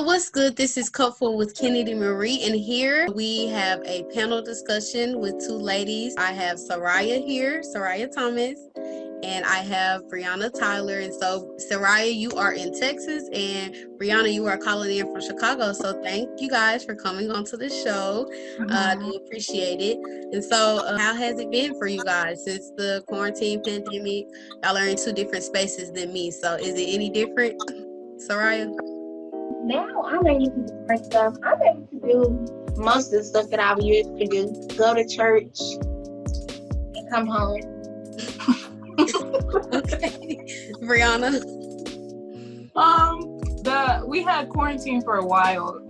what's good? This is Kupfull with Kennedi Marie, and here we have a panel discussion with two ladies. I have Soraya here, Soraya Thomas, and I have Breanna Tyler. And so, Soraya, you are in Texas, and Breanna, you are calling in from Chicago. So, thank you guys for coming onto the show. I do appreciate it. And so, how has it been for you guys since the quarantine pandemic? Y'all are in two different spaces than me. So, is it any different, Soraya? Now I'm able to do different stuff. I'm able to do most of the stuff that I used to do. Go to church and come home. Okay. Breanna? We had quarantine for a while,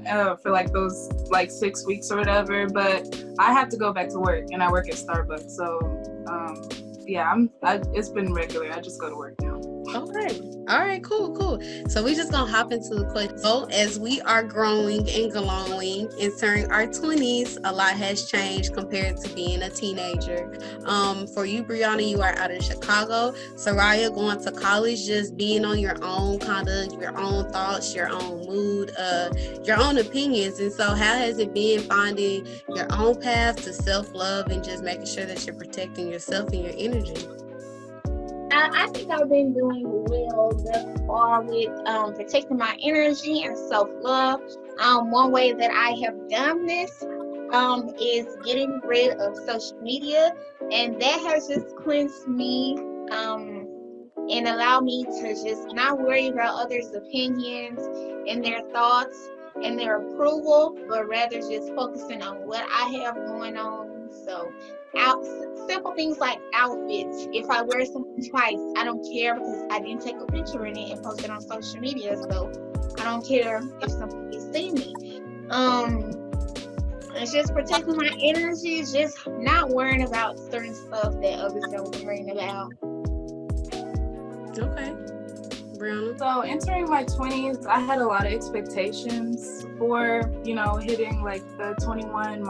for like those 6 weeks or whatever, but I have to go back to work and I work at Starbucks. So it's been regular. I just go to work now. Okay. All right, cool. So we're just gonna hop into the question. So as we are growing and glowing, entering our 20s, a lot has changed compared to being a teenager. For you, Breanna, you are out in Chicago. Soraya, going to college, just being on your own, kind of your own thoughts, your own mood, your own opinions. And so how has it been finding your own path to self-love and just making sure that you're protecting yourself and your energy? I think I've been doing well thus far with protecting my energy and self-love. One way that I have done this is getting rid of social media, and that has just cleansed me and allowed me to just not worry about others' opinions and their thoughts and their approval, but rather just focusing on what I have going on. So simple things like outfits. If I wear something twice, I don't care because I didn't take a picture in it and post it on social media. So I don't care if somebody see me. It's just protecting my energy, just not worrying about certain stuff that others are worrying about. Okay. Breanna? So entering my 20s, I had a lot of expectations for, hitting the 21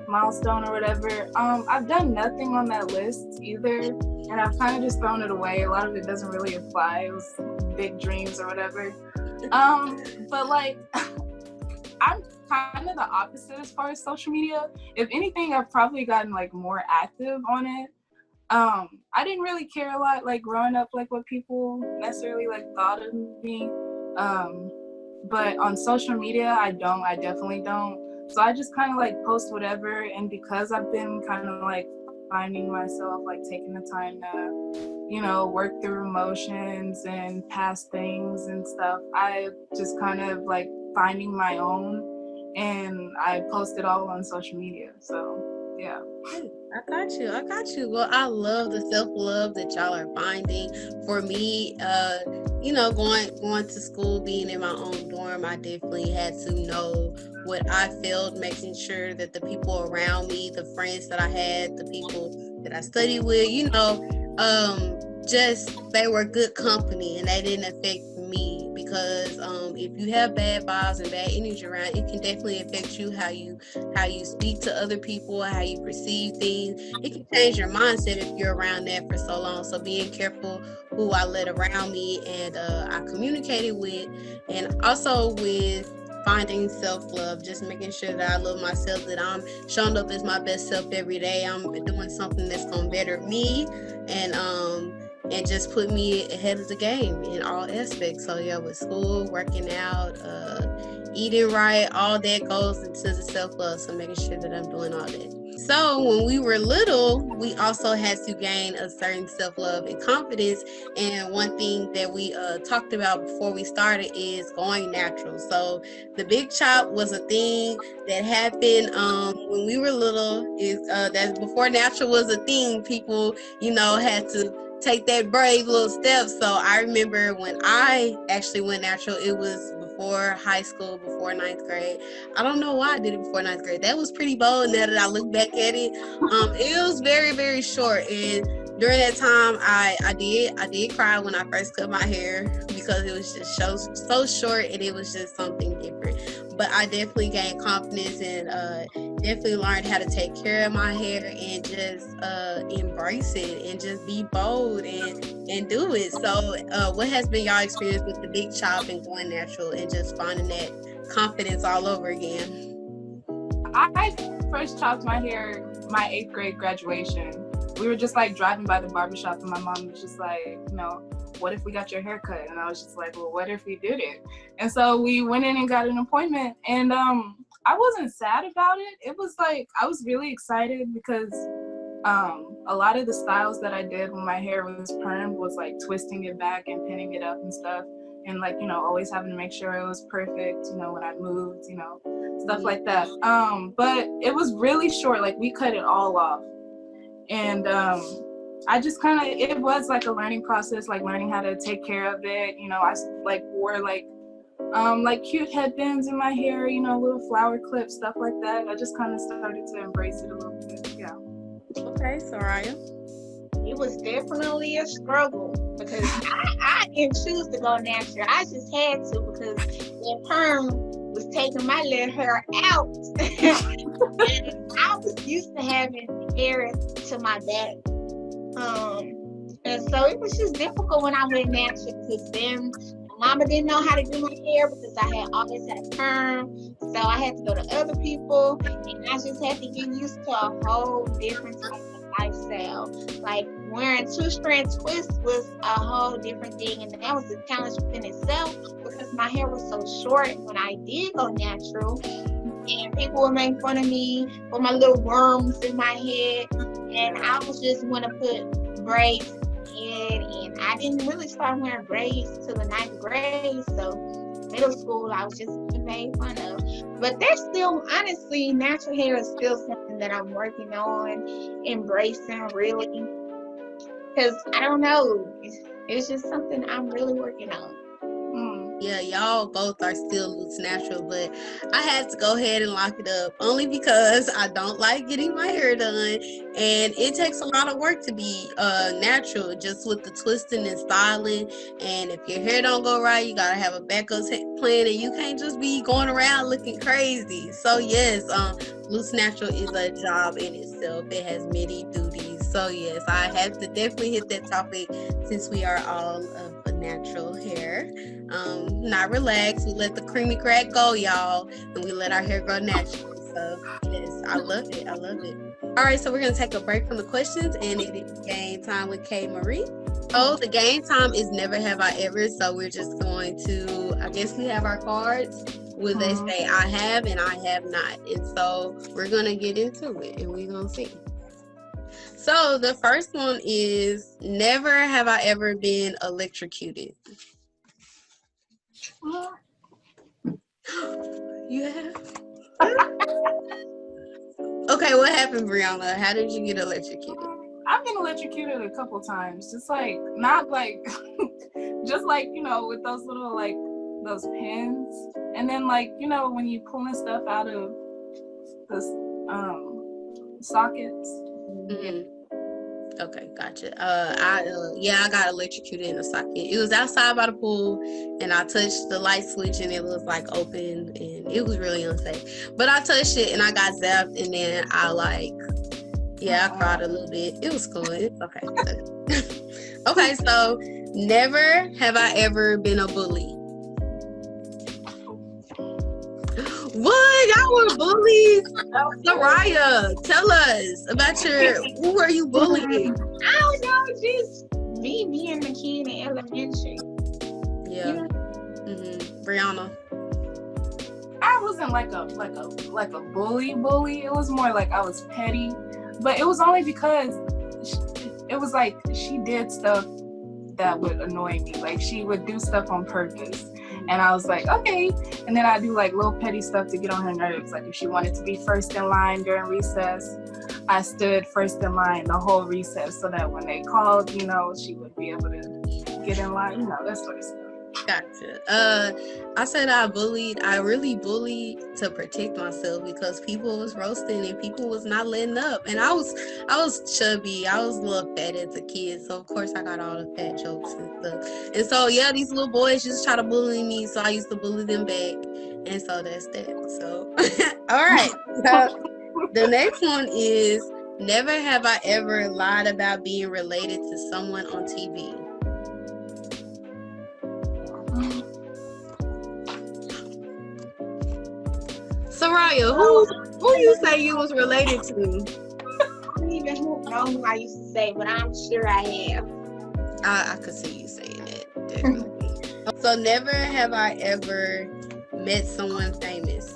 milestone or whatever. I've done nothing on that list either, and I've kind of just thrown it away. A lot of it doesn't really apply. It was big dreams or whatever. But I'm kind of the opposite as far as social media. If anything, I've probably gotten more active on it. I didn't really care a lot growing up what people necessarily thought of me. But on social media, I definitely don't. So I just kind of post whatever, and because I've been kind of finding myself taking the time to work through emotions and past things and stuff, I just kind of finding my own, and I post it all on social media. So yeah. I got you. Well, I love the self-love that y'all are finding. For me, going to school, being in my own dorm, I definitely had to know what I felt, making sure that the people around me, the friends that I had, the people that I studied with, just they were good company and they didn't affect me, because if you have bad vibes and bad energy around, it can definitely affect you, how you speak to other people, how you perceive things. It can change your mindset if you're around that for so long. So being careful who I let around me and I communicated with, and also with finding self-love, just making sure that I love myself, that I'm showing up as my best self every day. I'm doing something that's gonna better me and just put me ahead of the game in all aspects. So yeah, with school, working out, eating right, all that goes into the self-love. So making sure that I'm doing all that. So when we were little, we also had to gain a certain self-love and confidence. And one thing that we talked about before we started is going natural. So the big chop was a thing that happened when we were little. That before natural was a thing, people, had to take that brave little step. So I remember when I actually went natural, it was before high school, before 9th grade. I don't know why I did it before 9th grade. That was pretty bold now that I look back at it. It was very, very short. And during that time, I did cry when I first cut my hair, because it was just so short and it was just something different. but I definitely gained confidence and definitely learned how to take care of my hair and just embrace it and just be bold and do it. So what has been your experience with the big chop and going natural and just finding that confidence all over again? I first chopped my hair my 8th grade graduation. We were just like driving by the barbershop and my mom was just like, you know, what if we got your hair cut? And I was just like, well, what if we did it? And so we went in and got an appointment, and I wasn't sad about it. It was like, I was really excited because a lot of the styles that I did when my hair was permed was like twisting it back and pinning it up and stuff. And like, you know, always having to make sure it was perfect, you know, when I moved, you know, stuff like that. But it was really short, like we cut it all off. And I just kind of, it was like a learning process, like learning how to take care of it. You know, I like wore like cute headbands in my hair, you know, little flower clips, stuff like that. I just kind of started to embrace it a little bit. Yeah. Okay, Soraya. It was definitely a struggle because I didn't choose to go natural. I just had to because the perm was taking my little hair out. And I was used to having hair to my back. And so it was just difficult when I went natural because then my mama didn't know how to do my hair because I had always had a perm. So I had to go to other people and I just had to get used to a whole different type of lifestyle. Like wearing 2-strand twists was a whole different thing, and that was a challenge within itself because my hair was so short when I did go natural, and people would make fun of me with my little worms in my head, and I was just want to put braids in, and I didn't really start wearing braids till the 9th grade, so middle school I was just made fun of. But there's still, honestly, natural hair is still something that I'm working on, embracing really, because I don't know, it's just something I'm really working on. Yeah, y'all both are still loose natural, but I had to go ahead and lock it up only because I don't like getting my hair done, and it takes a lot of work to be natural, just with the twisting and styling. And if your hair don't go right, you gotta have a backup plan, and you can't just be going around looking crazy. So yes, loose natural is a job in itself. It has many duties. So yes, I have to definitely hit that topic since we are all of a natural hair. Not relaxed. We let the creamy crack go, y'all, and we let our hair grow naturally. So yes, I love it. I love it. All right, so we're gonna take a break from the questions, and it is game time with K Marie. Oh, the game time is never have I ever. So we're just going to, I guess we have our cards where they say I have and I have not, and so we're gonna get into it, and we're gonna see. So the first one is never have I ever been electrocuted. You have? Okay, what happened, Breanna? How did you get electrocuted? I've been electrocuted a couple times, just like, not like, just like, you know, with those little, like, those pins. And then, like, you know, when you pulling stuff out of the sockets. Mm-hmm. Okay, gotcha. I got electrocuted in the socket. It was outside by the pool, and I touched the light switch, and it was like open, and it was really unsafe. But I touched it, and I got zapped, and then I cried a little bit. It was cool. It's okay. Okay, so never have I ever been a bully. What? Y'all were bullies? Soraya, tell us about who were you bullying? I don't know, just me being a kid in elementary. Yeah. Breanna. I wasn't like a bully. It was more like I was petty, but it was only because it was like she did stuff that would annoy me. Like she would do stuff on purpose. And I was like, okay. And then I do like little petty stuff to get on her nerves. Like if she wanted to be first in line during recess, I stood first in line the whole recess so that when they called, you know, she would be able to get in line, you know, that sort of stuff. Gotcha. I said I really bullied to protect myself because people was roasting and people was not letting up. And I was chubby. I was a little fat as a kid. So of course I got all the fat jokes and stuff. And so yeah, these little boys just try to bully me. So I used to bully them back. And so that's that. So, all right. So the next one is, never have I ever lied about being related to someone on TV. Soraya, who you say you was related to? I don't even know who I used to say, but I'm sure I have. I could see you saying it, definitely. So never have I ever met someone famous.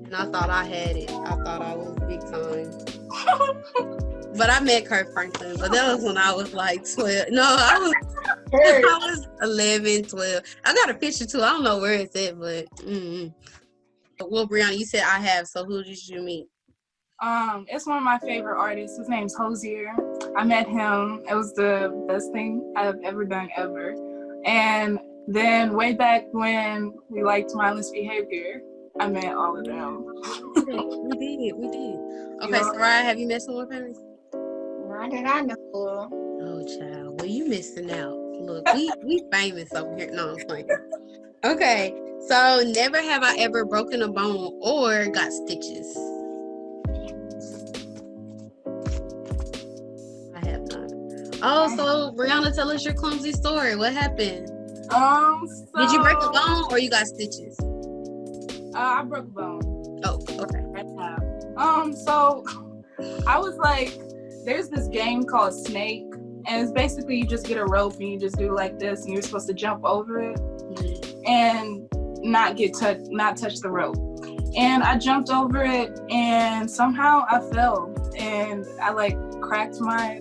And I thought I had it. I thought I was big time. But I met Kurt Franklin, but that was when I was like 12. No, I was 11, 12. I got a picture too. I don't know where it's at, but well, Breanna, you said I have, so who did you meet? It's one of my favorite artists. His name's Hosier. I met him. It was the best thing I've ever done ever. And then way back when we liked mindless behavior, I met all of them. We did. Okay, Soraya, have you met someone famous? Not that I know. Oh, child. Well, you missing out. Look, we famous over here. No, I'm playing. Okay, so never have I ever broken a bone or got stitches. I have not. Oh, so Breanna, tell us your clumsy story. What happened? Did you break a bone or you got stitches? I broke a bone. Oh, okay. So I was like, there's this game called Snake, and it's basically you just get a rope and you just do like this, and you're supposed to jump over it and not touch the rope. And I jumped over it, and somehow I fell, and I like cracked my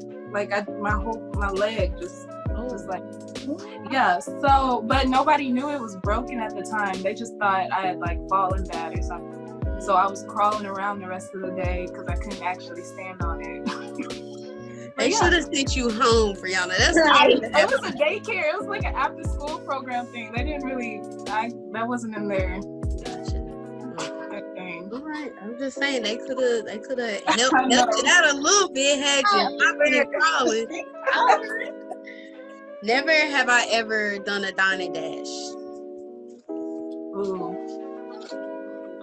leg just was like, yeah. So, but nobody knew it was broken at the time. They just thought I had like fallen bad or something. So I was crawling around the rest of the day because I couldn't actually stand on it. They should have sent you home, Breanna. That's right. It was a daycare. It was like an after-school program thing. They didn't really. That wasn't in there. Gotcha. All right. I'm just saying they could have helped it out a little bit had you not been crawling. Never have I ever done a dine and dash. Ooh.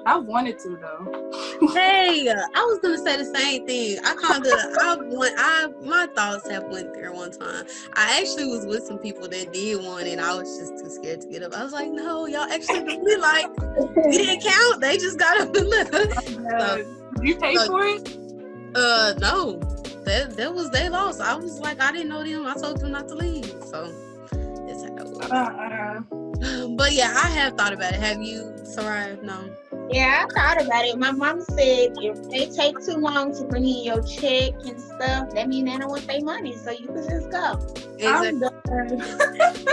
I wanted to though. Hey, I was gonna say the same thing. My thoughts have went there one time. I actually was with some people that did one, and I was just too scared to get up. I was like, no, y'all actually really like we didn't count. They just got up and left. Did you pay for it? No. That was their loss. I was like, I didn't know them. I told them not to leave. So that's how it was. But yeah, I have thought about it. Have you, Soraya? No. Yeah, I thought about it. My mom said if they take too long to bring in your check and stuff, that means they don't want their money, so you can just go. Exactly.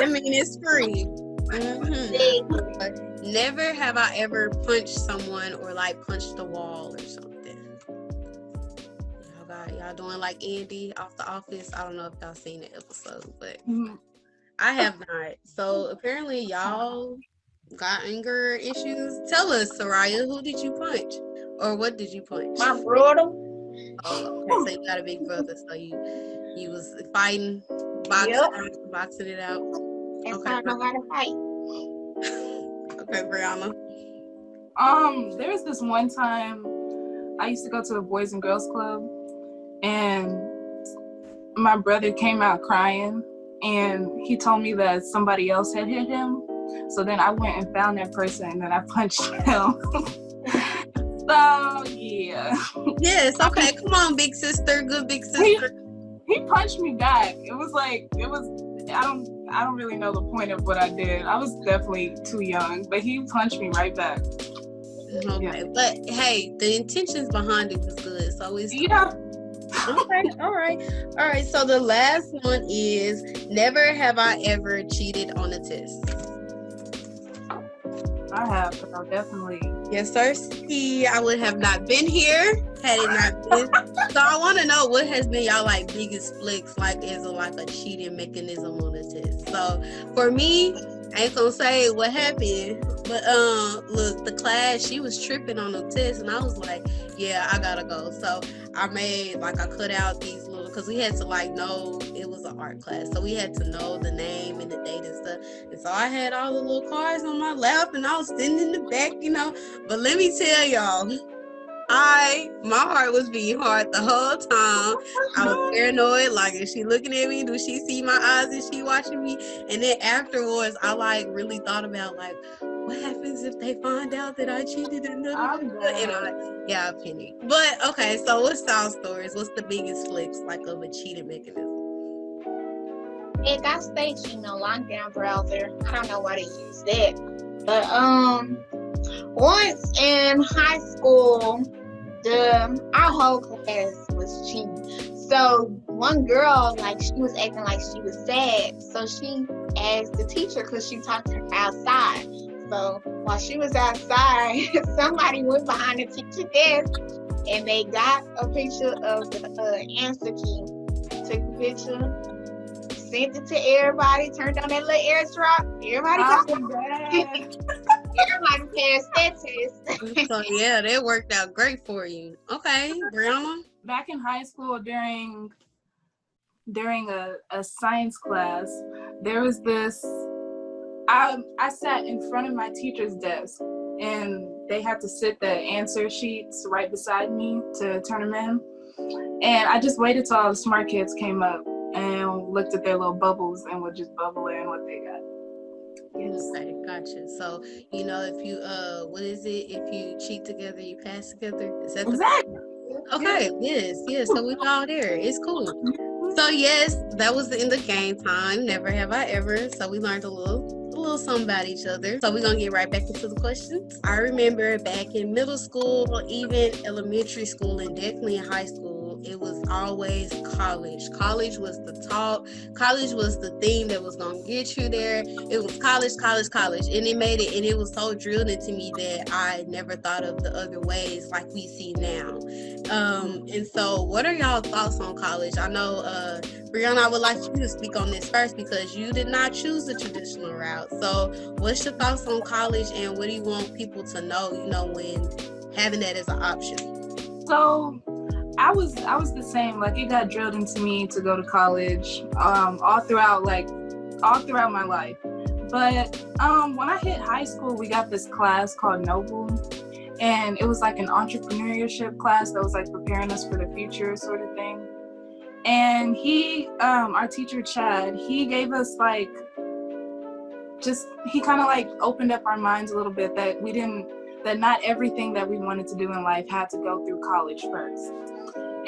I mean, it's free. Mm-hmm. Never have I ever punched someone or like punched the wall or something. Y'all doing like Andy off The Office? I don't know if y'all seen the episode, but I have not. So apparently y'all got anger issues. Tell us, Soraya, who did you punch? Or what did you punch? My brother. Oh, okay. So you got a big brother, so you was fighting, boxing it out. That's how I know how to fight. Okay, Breanna. There was this one time I used to go to a Boys and Girls Club, and my brother came out crying, and he told me that somebody else had hit him. So then I went and found that person, and then I punched him. So yeah. Yes. Okay. Come on, big sister. Good big sister. He punched me back. I don't really know the point of what I did. I was definitely too young, but he punched me right back. Okay. Yeah. But hey, the intentions behind it was good. So it's Okay. All right. So the last one is, never have I ever cheated on a test. I have, but I'll definitely. Yes, sir. See, I would have not been here had it not been. So I want to know what has been y'all like biggest flicks, like as a cheating mechanism on a test. So for me, I ain't gonna say what happened, but look, the class, she was tripping on the test, and I was like, yeah, I gotta go. So I cut out these little because we had to like know it was an art class, so we had to know the name and the date and stuff. And so I had all the little cards on my lap, and I was sitting in the back, But let me tell y'all, my heart was beating hard the whole time. I was paranoid, like, is she looking at me? Do she see my eyes? Is she watching me? And then afterwards, I like really thought about like, what happens if they find out that I cheated and Penny. But okay, so what's y'all stories? What's the biggest flex like of a cheating mechanism? At that stage, lockdown browser. I don't know why they use that, but once in high school, our whole class was cheating. So one girl, like, she was acting like she was sad, so she asked the teacher, because she talked to her outside. So while she was outside, somebody went behind the teacher's desk and they got a picture of the answer key, took the picture, sent it to everybody, turned on that little airdrop. Everybody everybody passed that test. So yeah, that worked out great for you. Okay, Breanna? Back in high school, during a science class, there was this. I sat in front of my teacher's desk, and they had to sit the answer sheets right beside me to turn them in. And I just waited till all the smart kids came up and looked at their little bubbles and would just bubble in what they got. Yes. Okay, gotcha. So, if you, what is it? If you cheat together, you pass together? Is that exactly? Okay, yes. So we all there. It's cool. So yes, that was the end of game time. Never have I ever. So we learned a little something about each other. So we're gonna get right back into the questions. I remember back in middle school, even elementary school, and definitely in high school, it was always college. College was the talk. College was the thing that was gonna get you there. It was college, and it made it, and it was so drilled into me that I never thought of the other ways like we see now. And so, what are y'all thoughts on college? I know, Breanna, I would like you to speak on this first because you did not choose the traditional route. So, what's your thoughts on college, and what do you want people to know? when having that as an option. So, I was the same. Like, it got drilled into me to go to college all throughout my life. But when I hit high school, we got this class called Noble, and it was like an entrepreneurship class that was like preparing us for the future sort of thing. And he, our teacher Chad, he gave us like, he kind of like opened up our minds a little bit that not everything that we wanted to do in life had to go through college first.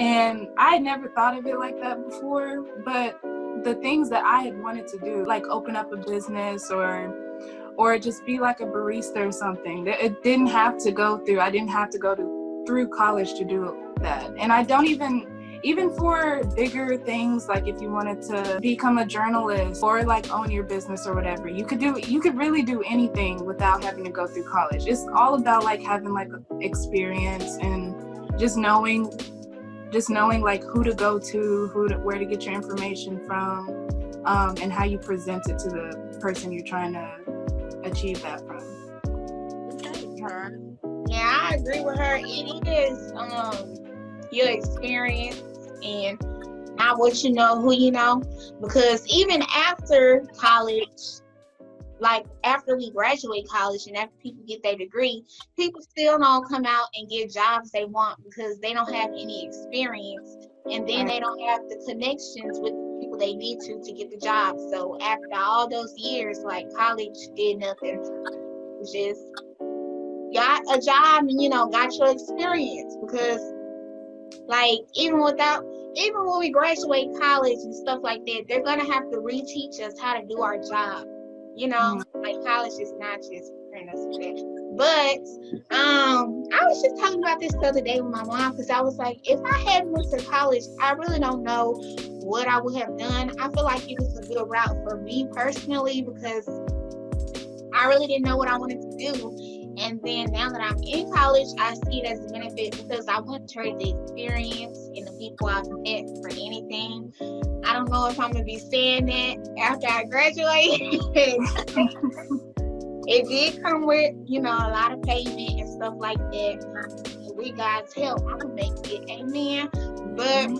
And I had never thought of it like that before, but the things that I had wanted to do, like open up a business or just be like a barista or something, it didn't have to go through, I didn't have to go through college to do that. And I don't even for bigger things, like if you wanted to become a journalist or like own your business or whatever, you could really do anything without having to go through college. It's all about like having like experience and just knowing like who to go to, where to get your information from, and how you present it to the person you're trying to achieve that from. Yeah, I agree with her. It is your experience and not what you know, who you know. Because even after college, like after we graduate college and after people get their degree, people still don't come out and get jobs they want because they don't have any experience, and then they don't have the connections with the people they need to get the job. So after all those years, like college did nothing. Just got a job and got your experience, because like even when we graduate college and stuff like that, they're gonna have to reteach us how to do our job. Like college is not just preparing us for that. But I was just talking about this the other day with my mom, because I was like, if I hadn't went to college, I really don't know what I would have done. I feel like it was a good route for me personally, because I really didn't know what I wanted to do. And then now that I'm in college, I see it as a benefit because I want to trade the experience and the people I've met for anything. I don't know if I'm going to be saying that after I graduate. It did come with, a lot of payment and stuff like that. With God's help, I'm going to make it. Amen. But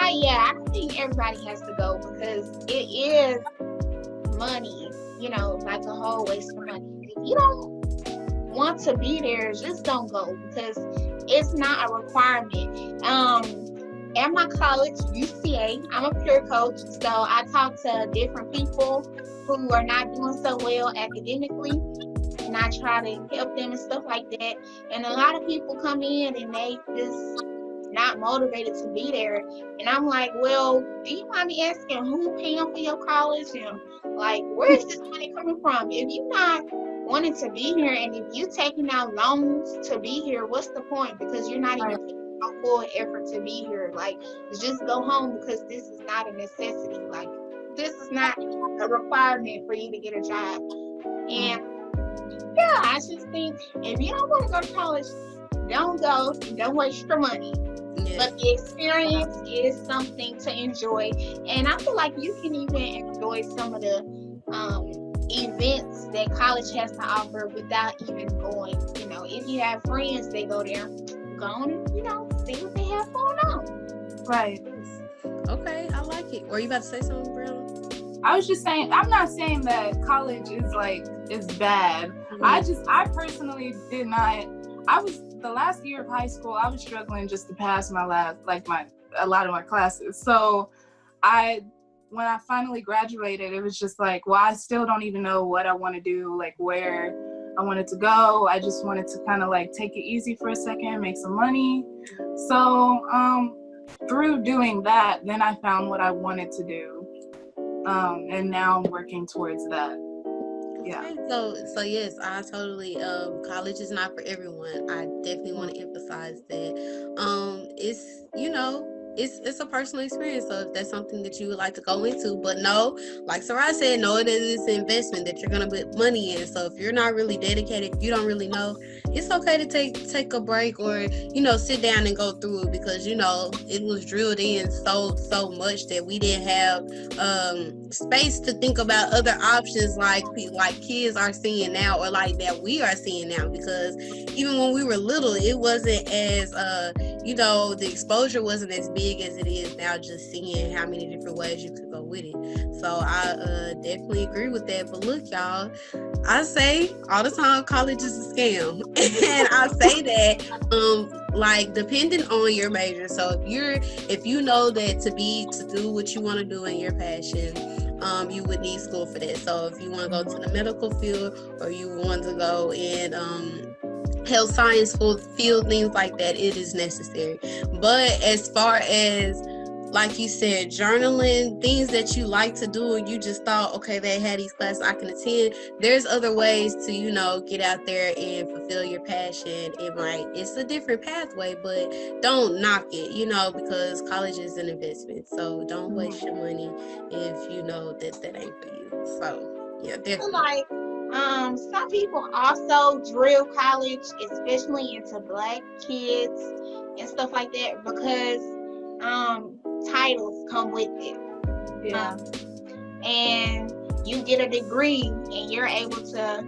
I think everybody has to go because it is money, like a whole waste of money. If you don't want to be there, just don't go because it's not a requirement. At my college, UCA, I'm a peer coach, so I talk to different people who are not doing so well academically, and I try to help them and stuff like that. And a lot of people come in and they just not motivated to be there. And I'm like, well, do you mind me asking who paying for your college and like where is this money coming from? If you're not wanting to be here and if you're taking out loans to be here, what's the point? Because you're not even taking out full effort to be here. Like, just go home because this is not a necessity. Like, this is not a requirement for you to get a job. And yeah, I just think if you don't want to go to college, don't go and don't waste your money. Yes. But the experience is something to enjoy. And I feel like you can even enjoy some of the events that college has to offer without even going. If you have friends, they go there, go on and, see what they have going on. Right. Okay, I like it. Were you about to say something, Breanna? I was just saying, I'm not saying that college is bad. Mm-hmm. I personally did not, the last year of high school, I was struggling just to pass a lot of my classes. So when I finally graduated, it was just like, well, I still don't even know what I want to do, like where I wanted to go. I just wanted to kind of take it easy for a second, make some money. So through doing that, then I found what I wanted to do. And now I'm working towards that. Yeah. Okay, so yes, I totally college is not for everyone. I definitely want to emphasize that. It's a personal experience, so if that's something that you would like to go into, but no, like Sarai said, no, it is an investment that you're gonna put money in. So if you're not really dedicated, if you don't really know, it's okay to take a break or sit down and go through it because it was drilled in so much that we didn't have space to think about other options like kids are seeing now or like that we are seeing now, because even when we were little, it wasn't as the exposure wasn't as big as it is now, just seeing how many different ways you could go with it. So I definitely agree with that. But look, y'all, I say all the time college is a scam. And I say that depending on your major. So if you know that to do what you want to do in your passion, you would need school for that. So if you want to go to the medical field or you want to go in health science field, things like that, it is necessary. But as far as, like you said, journaling, things that you like to do and you just thought, okay, they had these classes I can attend, there's other ways to get out there and fulfill your passion. It's a different pathway, but don't knock it, because college is an investment. So don't waste your money if you know that ain't for you. So yeah, definitely. Some people also drill college, especially into Black kids and stuff like that, because titles come with it. Yeah. And you get a degree and you're able to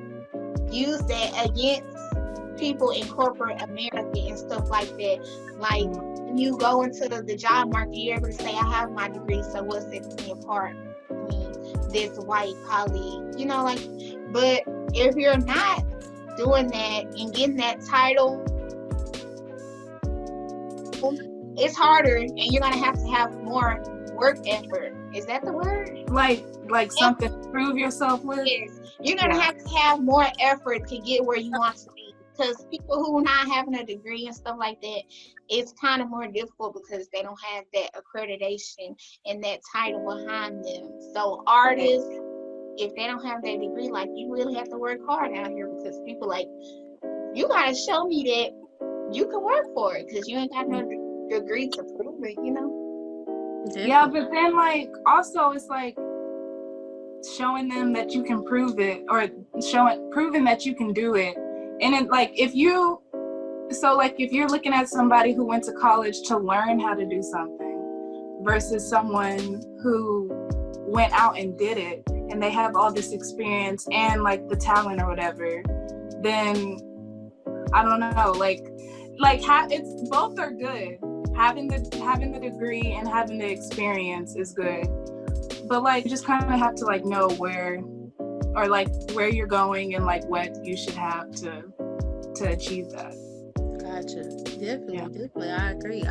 use that against people in corporate America and stuff like that. Like, when you go into the job market, you're able to say, I have my degree, so what's it apart between this white colleague? But if you're not doing that and getting that title, it's harder, and you're gonna have to have more work effort. Is that the word? Like something to prove yourself with? Yes. You're gonna have to have more effort to get where you want to be. Because people who are not having a degree and stuff like that, it's kind of more difficult because they don't have that accreditation and that title behind them. So artists, if they don't have that degree, you really have to work hard out here, because people you gotta show me that you can work for it, because you ain't got no degree to prove it, Yeah, but then also it's showing them that you can prove it, or proving that you can do it. And then if you're looking at somebody who went to college to learn how to do something versus someone who went out and did it, and they have all this experience and the talent or whatever, then I don't know, it's both are good. having the degree and having the experience is good, but like you just kind of have to like know where you're going and like what you should have to achieve that. Gotcha. Definitely. I agree.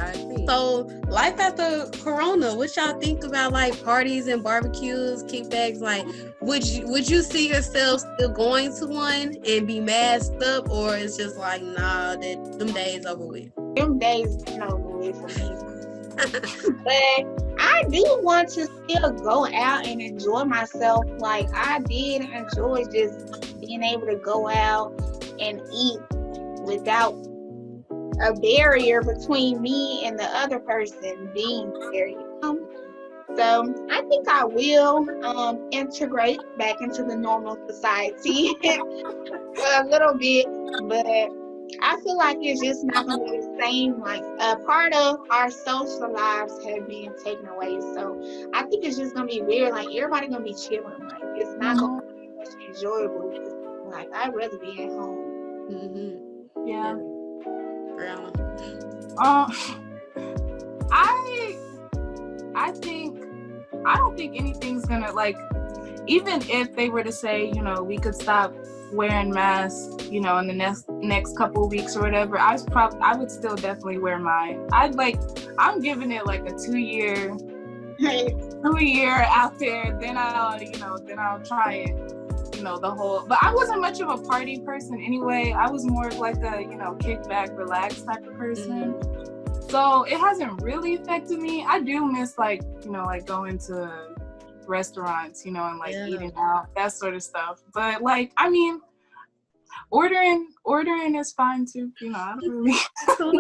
So, life after Corona, what y'all think about like parties and barbecues, kickbacks? Like, would you see yourself still going to one and be masked up, or it's just like, nah, that them days over with? Them days been over with for me. But I do want to still go out and enjoy myself. Like I did enjoy just being able to go out and eat without a barrier between me and the other person being there. So I think I will integrate back into the normal society a little bit, but I feel like it's just not going to be the same. Like a part of our social lives have been taken away. So I think it's just going to be weird. Like everybody going to be chilling. Like it's not going to be much enjoyable. Like I'd rather be at home. Mm-hmm. Yeah. Breanna. I don't think anything's gonna, like, even if they were to say, you know, we could stop wearing masks, you know, in the next couple of weeks or whatever, I would still definitely wear mine. I'm giving it like a 2 year out there, then I'll try it, you know, the whole, but I wasn't much of a party person anyway. I was more of like a, you know, kick back, relax type of person. So it hasn't really affected me. I do miss like, you know, like going to restaurants, you know, and like eating out, that sort of stuff. But like, I mean, ordering is fine too, you know. I don't really. So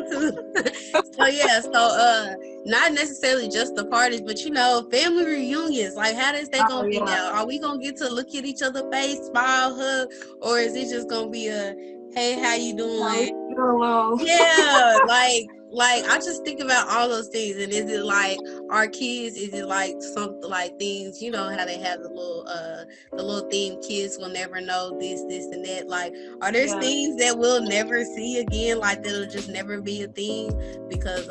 not necessarily just the parties, but you know, family reunions. Like, how is that gonna be now? Are we gonna get to look at each other's face, smile, hug, or is it just gonna be a, hey, how you doing? Hello. Yeah, like I just think about all those things, and is it like our kids? Is it like something like things? You know how they have the little theme, kids will never know this, and that. Like, are there things that we'll never see again? Like that'll just never be a thing because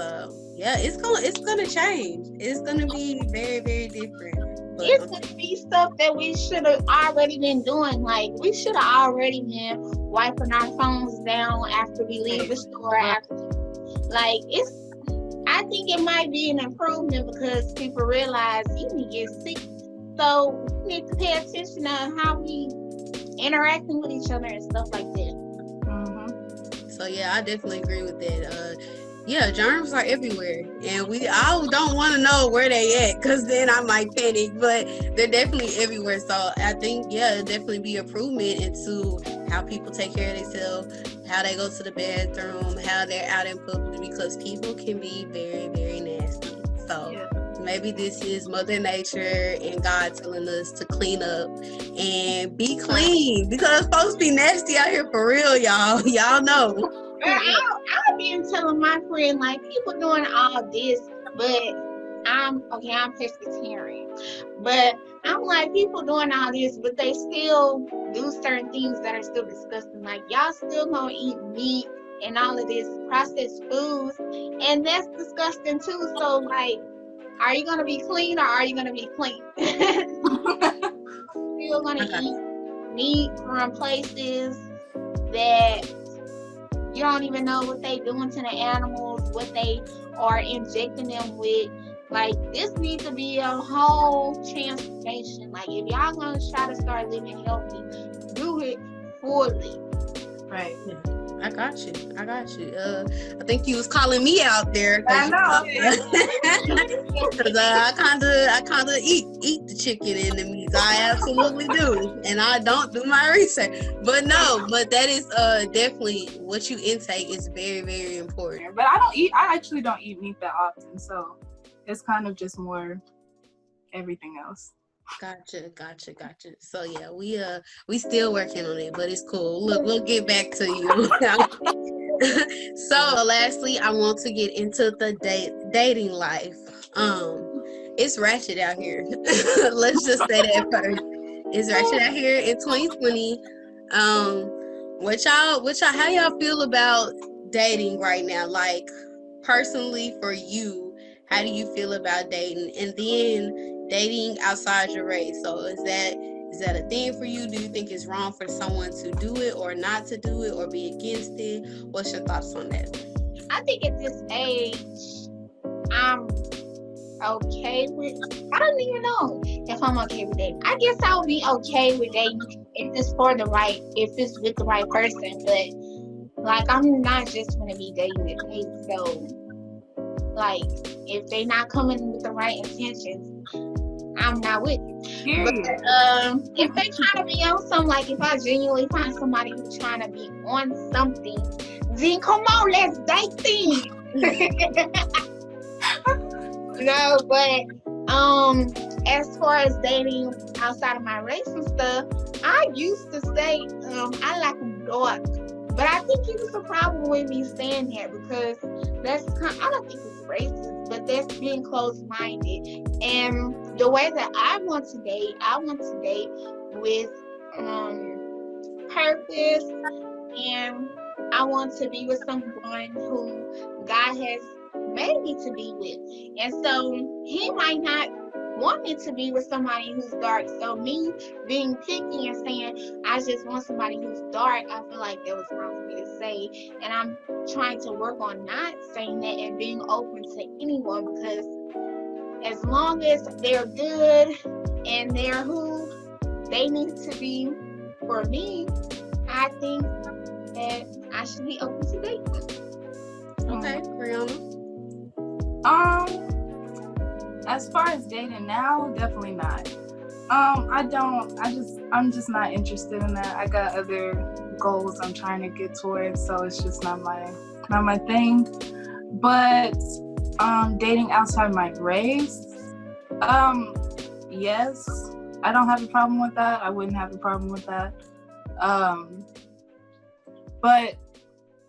it's gonna change. It's gonna be very, very different. But, it's gonna be stuff that we should have already been doing. Like we should have already been wiping our phones down after we leave the store. Like I think it might be an improvement because people realize you can get sick. So we need to pay attention to how we interacting with each other and stuff like that. So yeah, I definitely agree with that. Germs are everywhere, and I don't want to know where they at, because then I might panic, but they're definitely everywhere. So I think, it'll definitely be improvement into how people take care of themselves, how they go to the bathroom, how they're out in public, because people can be very, very nasty. So maybe this is Mother Nature and God telling us to clean up and be clean, because folks be nasty out here for real, y'all. Y'all know. I've been telling my friend, like, people doing all this, but I'm pescatarian, but I'm like, people doing all this, but they still do certain things that are still disgusting. Like, y'all still gonna eat meat and all of this processed foods, and that's disgusting too. So, like, are you gonna be clean or are you gonna be clean? Still gonna eat meat from places that you don't even know what they doing to the animals, what they are injecting them with. Like, this needs to be a whole transformation. Like, if y'all gonna try to start living healthy, do it fully. Right. I got you. I think you was calling me out there. I know. Because I kind of eat the chicken and the meat. I absolutely do, and I don't do my research. But that is definitely what you intake is very, very important. But I actually don't eat meat that often, so it's kind of just more everything else. Gotcha. So yeah, we still working on it, but it's cool. Look, we'll get back to you. So lastly, I want to get into the dating life. It's ratchet out here. Let's just say that first. It's ratchet out here in 2020. How y'all feel about dating right now? Like, personally for you, how do you feel about dating? And then dating outside your race. So is that a thing for you? Do you think it's wrong for someone to do it or not to do it or be against it? What's your thoughts on that? I think at this age, I'm okay with. I don't even know if I'm okay with dating. I guess I'll be okay with dating if it's if it's with the right person. But like, I'm not just gonna be dating to date. So like, if they not coming with the right intentions, I'm not with it. But if they trying to be on something, like if I genuinely find somebody who's trying to be on something, then come on, let's date then. No, but as far as dating outside of my race and stuff, I used to say I like them dark, but I think it was a problem with me saying that because I don't think it's racist, but that's being closed-minded. And the way that I want to date with purpose, and I want to be with someone who God has made me to be with. And so he might not want me to be with somebody who's dark. So me being picky and saying I just want somebody who's dark, I feel like that was wrong for me to say. And I'm trying to work on not saying that and being open to anyone, because as long as they're good and they're who they need to be for me, I think that I should be open to dating. Okay, Breanna. As far as dating now, definitely not. I'm just not interested in that. I got other goals I'm trying to get towards, so it's just not my thing. But dating outside my race, yes, I don't have a problem with that. I wouldn't have a problem with that. But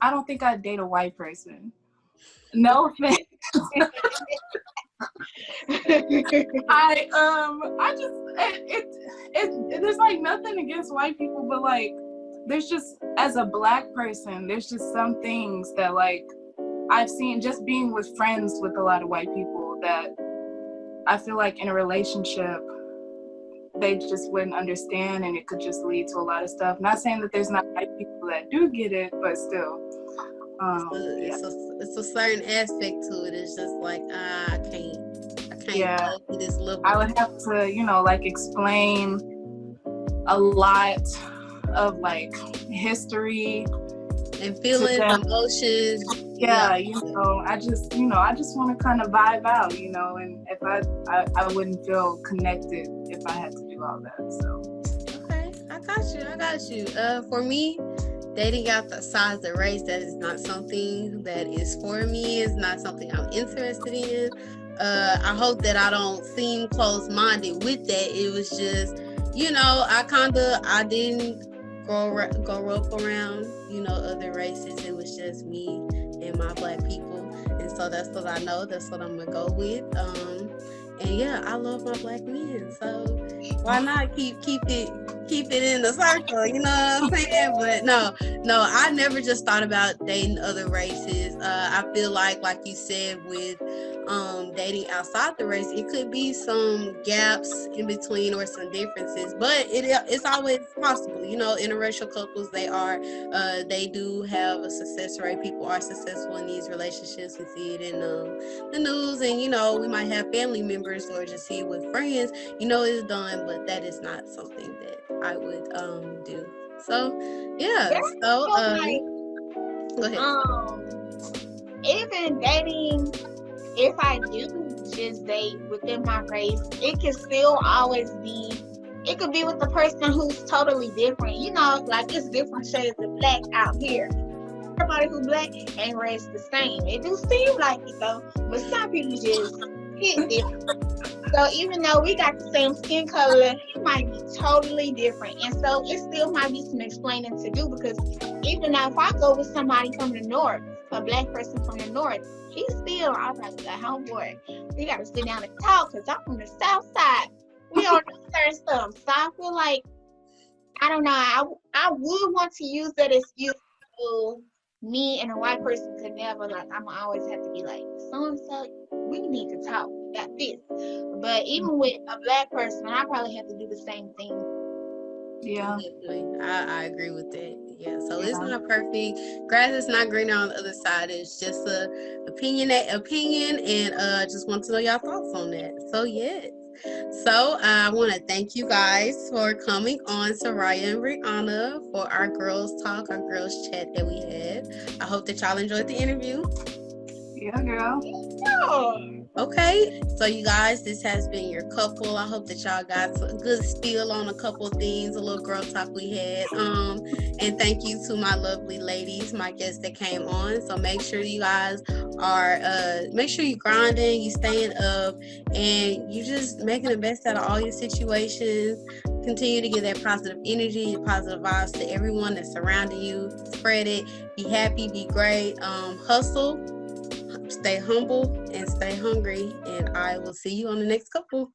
I don't think I'd date a white person. No offense. There's like nothing against white people, but like there's just, as a black person, there's just some things that like I've seen just being with friends with a lot of white people that I feel like in a relationship they just wouldn't understand, and it could just lead to a lot of stuff. Not saying that there's not white people that do get it, but still. It's a certain aspect to it. It's just like I can't go this little. I would have to, like explain a lot of like history and feelings, emotions. Yeah, I just want to kind of vibe out, and if I wouldn't feel connected if I had to do all that. So. Okay, I got you. For me, dating outside the race, that is not something that is for me. It's not something I'm interested in. I hope that I don't seem closed-minded with that. It was just, I didn't grow up around, other races. It was just me and my black people. And so that's what I know. That's what I'm going to go with. And yeah, I love my black men. So why not keep it in the circle, you know what I'm saying? But no, I never just thought about dating other races. I feel like you said, with dating outside the race, it could be some gaps in between or some differences, but it's always possible. Interracial couples, they do have a success rate. People are successful in these relationships. We see it in the news, and we might have family members or just see it with friends. It's done, but that is not something that I would do. So yeah. So go ahead. Even dating, if I do just date within my race, it can still always be. It could be with the person who's totally different. Like it's different shades of black out here. Everybody who's black ain't raised the same. It do seem like it though, but some people just hit different. So even though we got the same skin color, it might be totally different. And so it still might be some explaining to do, because even now if I go with somebody from the north, a black person from the north, I'm like, homeboy, we got to sit down and talk, because I'm from the south side. We don't do certain stuff. So I feel like, I don't know, I would want to use that excuse to me and a white person could never, like, I'm always have to be like, so and so, we need to talk about this. But even with a black person, I probably have to do the same thing. Yeah. Definitely. I agree with that. Yeah. So Yeah. it's not perfect. Grass is not greener on the other side. It's just a opinion, and just want to know y'all thoughts on that. So yes. So I want to thank you guys for coming on, Soraya and Breanna, for our girls talk, our girls chat that we had. I hope that y'all enjoyed the interview. Yeah, girl. Okay, so you guys, this has been your couple. I hope that y'all got a good spiel on a couple of things, a little girl talk we had. And thank you to my lovely ladies, my guests that came on. So make sure you guys are make sure you grinding, you staying up, and you just making the best out of all your situations. Continue to give that positive energy, positive vibes to everyone that's surrounding you. Spread it. Be happy, be great. Hustle. Stay humble and stay hungry, and I will see you on the next couple.